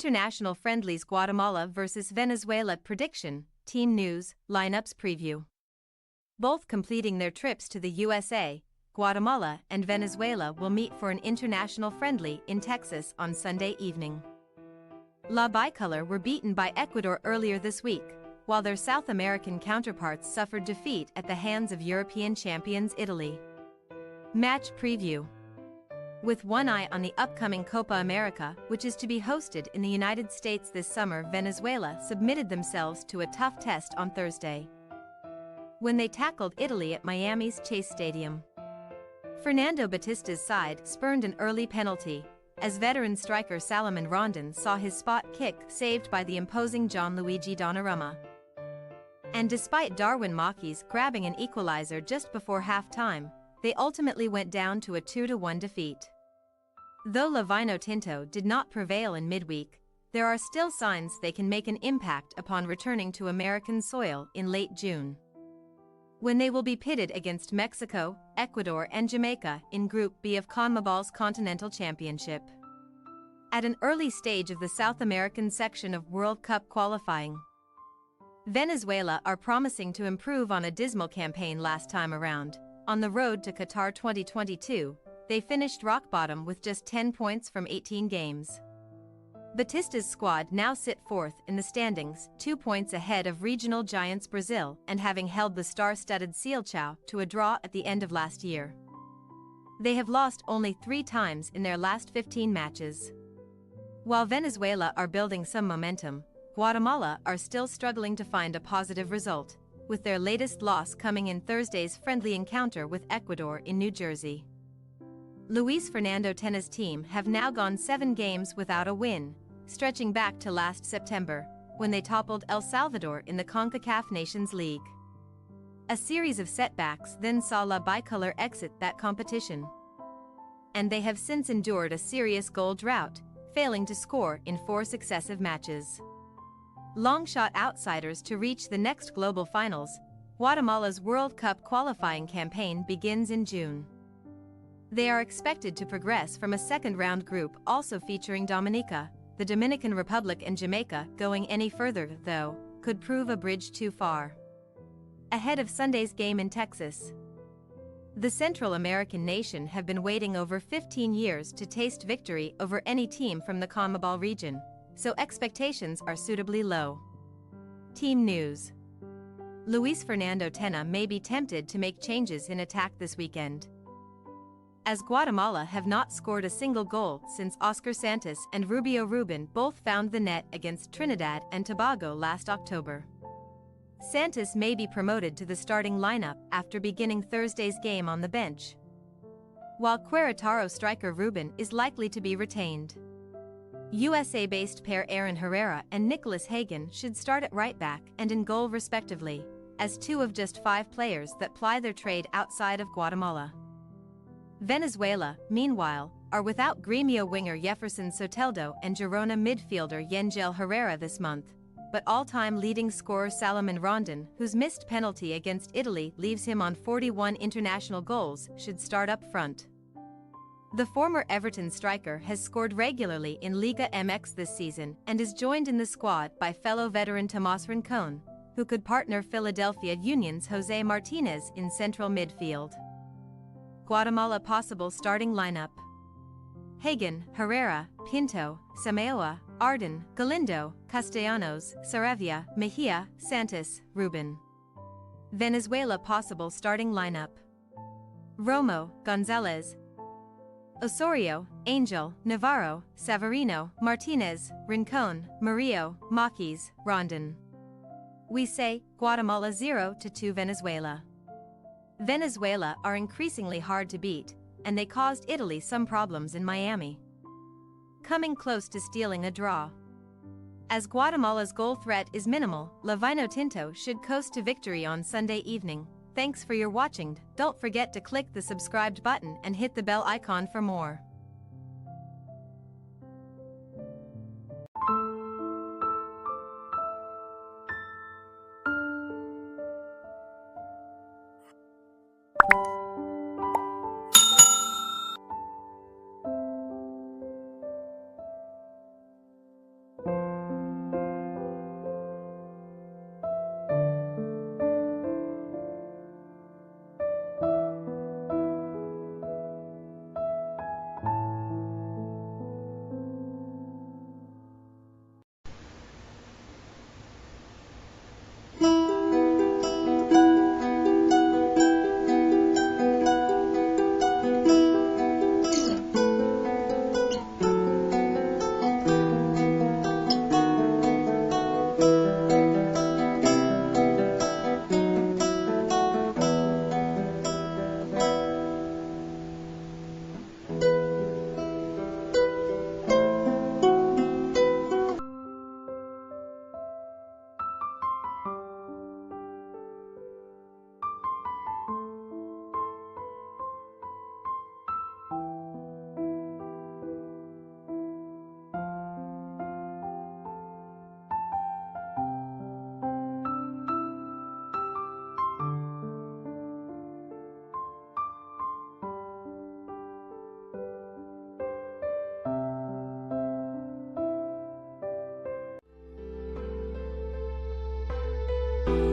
International Friendlies Guatemala vs Venezuela prediction, team news, lineups preview. Both completing their trips to the USA, Guatemala and Venezuela will meet for an international friendly in Texas on Sunday evening. La Bicolor were beaten by Ecuador earlier this week, while their South American counterparts suffered defeat at the hands of European champions Italy. Match preview. With one eye on the upcoming Copa America, which is to be hosted in the United States this summer, Venezuela submitted themselves to a tough test on Thursday when they tackled Italy at Miami's Chase Stadium. Fernando Batista's side spurned an early penalty, as veteran striker Salomon Rondon saw his spot kick saved by the imposing Gianluigi Donnarumma. And despite Darwin Mackey's grabbing an equalizer just before halftime, they ultimately went down to a 2-1 defeat. Though La Vinotinto did not prevail in midweek, there are still signs they can make an impact upon returning to American soil in late June, when they will be pitted against Mexico, Ecuador and Jamaica in Group B of CONMEBOL's Continental Championship. At an early stage of the South American section of World Cup qualifying, Venezuela are promising to improve on a dismal campaign last time around. On the road to Qatar 2022, they finished rock bottom with just 10 points from 18 games. Batista's squad now sit fourth in the standings, 2 points ahead of regional giants Brazil and having held the star-studded Seleção to a draw at the end of last year. They have lost only 3 times in their last 15 matches. While Venezuela are building some momentum, Guatemala are still struggling to find a positive result, with their latest loss coming in Thursday's friendly encounter with Ecuador in New Jersey. Luis Fernando Tena's team have now gone 7 games without a win, stretching back to last September, when they toppled El Salvador in the CONCACAF Nations League. A series of setbacks then saw La Bicolor exit that competition, and they have since endured a serious goal drought, failing to score in 4 successive matches. Long-shot outsiders to reach the next global finals, Guatemala's World Cup qualifying campaign begins in June. They are expected to progress from a second-round group also featuring Dominica, the Dominican Republic and Jamaica. Going any further, though, could prove a bridge too far. Ahead of Sunday's game in Texas, the Central American nation have been waiting over 15 years to taste victory over any team from the CONMEBOL region, so expectations are suitably low. Team news. Luis Fernando Tena may be tempted to make changes in attack this weekend, as Guatemala have not scored a single goal since Oscar Santos and Rubio Rubin both found the net against Trinidad and Tobago last October. Santos may be promoted to the starting lineup after beginning Thursday's game on the bench, while Querétaro striker Rubin is likely to be retained. USA-based pair Aaron Herrera and Nicholas Hagen should start at right back and in goal respectively, as 2 of just 5 players that ply their trade outside of Guatemala. Venezuela, meanwhile, are without Gremio winger Jefferson Soteldo and Girona midfielder Yengel Herrera this month, but all-time leading scorer Salomon Rondon, whose missed penalty against Italy leaves him on 41 international goals, should start up front. The former Everton striker has scored regularly in Liga MX this season and is joined in the squad by fellow veteran Tomas Rincon, who could partner Philadelphia Union's Jose Martinez in central midfield. Guatemala possible starting lineup: Hagen, Herrera, Pinto, Samayoa, Arden, Galindo, Castellanos, Saravia, Mejia, Santos, Rubin. Venezuela possible starting lineup: Romo, Gonzalez, Osorio, Angel, Navarro, Savarino, Martinez, Rincon, Murillo, Maquis, Rondon. We say, Guatemala 0-2 Venezuela. Venezuela are increasingly hard to beat, and they caused Italy some problems in Miami, coming close to stealing a draw. As Guatemala's goal threat is minimal, La Vinotinto should coast to victory on Sunday evening. Thanks for your watching. Don't forget to click the subscribed button and hit the bell icon for more. you.